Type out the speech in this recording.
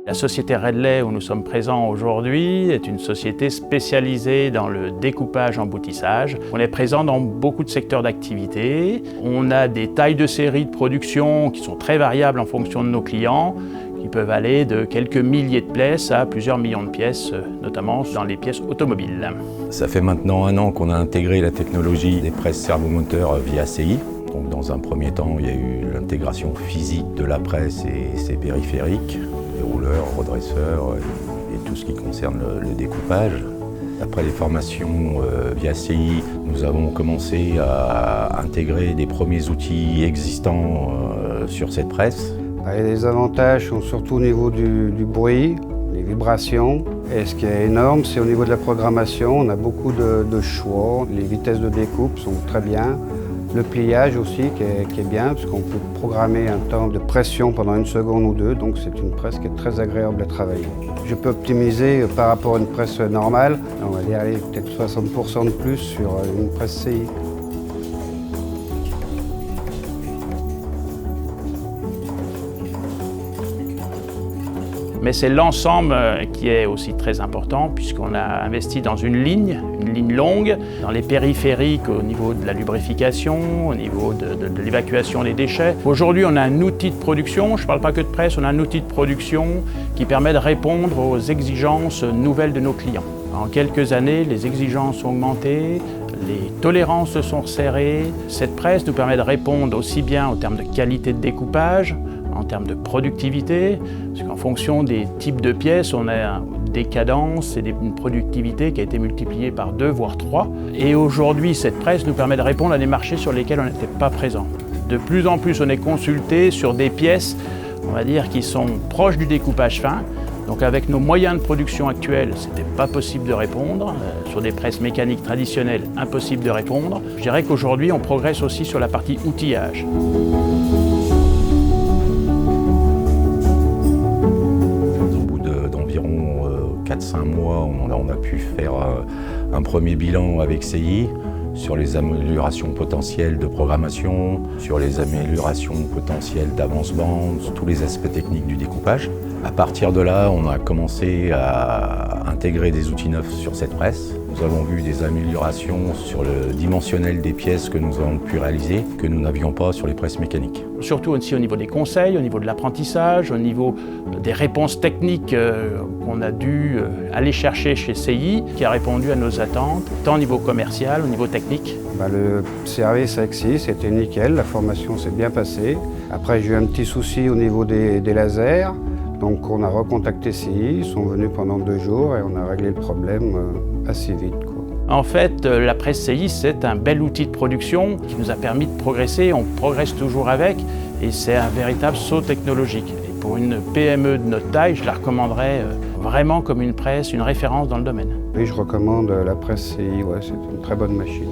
La société Redley où nous sommes présents aujourd'hui est une société spécialisée dans le découpage emboutissage. On est présent dans beaucoup de secteurs d'activité. On a des tailles de série de production qui sont très variables en fonction de nos clients, qui peuvent aller de quelques milliers de pièces à plusieurs millions de pièces, notamment dans les pièces automobiles. Ça fait maintenant 1 an qu'on a intégré la technologie des presses servomoteurs via CI. Donc dans un premier temps, il y a eu l'intégration physique de la presse et ses périphériques, les rouleurs, redresseurs et tout ce qui concerne le découpage. Après les formations via CI, nous avons commencé à intégrer des premiers outils existants sur cette presse. Les avantages sont surtout au niveau du bruit, les vibrations. Et ce qui est énorme, c'est au niveau de la programmation. On a beaucoup de choix. Les vitesses de découpe sont très bien. Le pliage aussi qui est bien, parce qu'on peut programmer un temps de pression pendant 1 seconde ou 2, donc c'est une presse qui est très agréable à travailler. Je peux optimiser par rapport à une presse normale, on va dire peut-être 60% de plus sur une presse CI. Mais c'est l'ensemble qui est aussi très important puisqu'on a investi dans une ligne longue, dans les périphériques au niveau de la lubrification, au niveau de l'évacuation des déchets. Aujourd'hui, on a un outil de production, je ne parle pas que de presse, on a un outil de production qui permet de répondre aux exigences nouvelles de nos clients. En quelques années, les exigences ont augmenté, les tolérances se sont resserrées. Cette presse nous permet de répondre aussi bien en termes de qualité de découpage, en termes de productivité, parce qu'en fonction des types de pièces, on a des cadences et une productivité qui a été multipliée par 2 voire 3. Et aujourd'hui, cette presse nous permet de répondre à des marchés sur lesquels on n'était pas présent. De plus en plus, on est consulté sur des pièces, on va dire, qui sont proches du découpage fin. Donc avec nos moyens de production actuels, ce n'était pas possible de répondre. Sur des presses mécaniques traditionnelles, impossible de répondre. Je dirais qu'aujourd'hui, on progresse aussi sur la partie outillage. D'environ 4-5 mois, on a pu faire un premier bilan avec CI sur les améliorations potentielles de programmation, sur les améliorations potentielles d'avance-bande, sur tous les aspects techniques du découpage. À partir de là, on a commencé à intégrer des outils neufs sur cette presse. Nous avons vu des améliorations sur le dimensionnel des pièces que nous avons pu réaliser, que nous n'avions pas sur les presses mécaniques. Surtout aussi au niveau des conseils, au niveau de l'apprentissage, au niveau des réponses techniques qu'on a dû aller chercher chez CI, qui a répondu à nos attentes, tant au niveau commercial, au niveau technique. Le service avec CI, c'était nickel, la formation s'est bien passée. Après, j'ai eu un petit souci au niveau des lasers. Donc on a recontacté CI, ils sont venus pendant 2 jours et on a réglé le problème assez vite. En fait, la presse CI, c'est un bel outil de production qui nous a permis de progresser. On progresse toujours avec et c'est un véritable saut technologique. Et pour une PME de notre taille, je la recommanderais vraiment comme une presse, une référence dans le domaine. Oui, je recommande la presse CI, ouais, c'est une très bonne machine.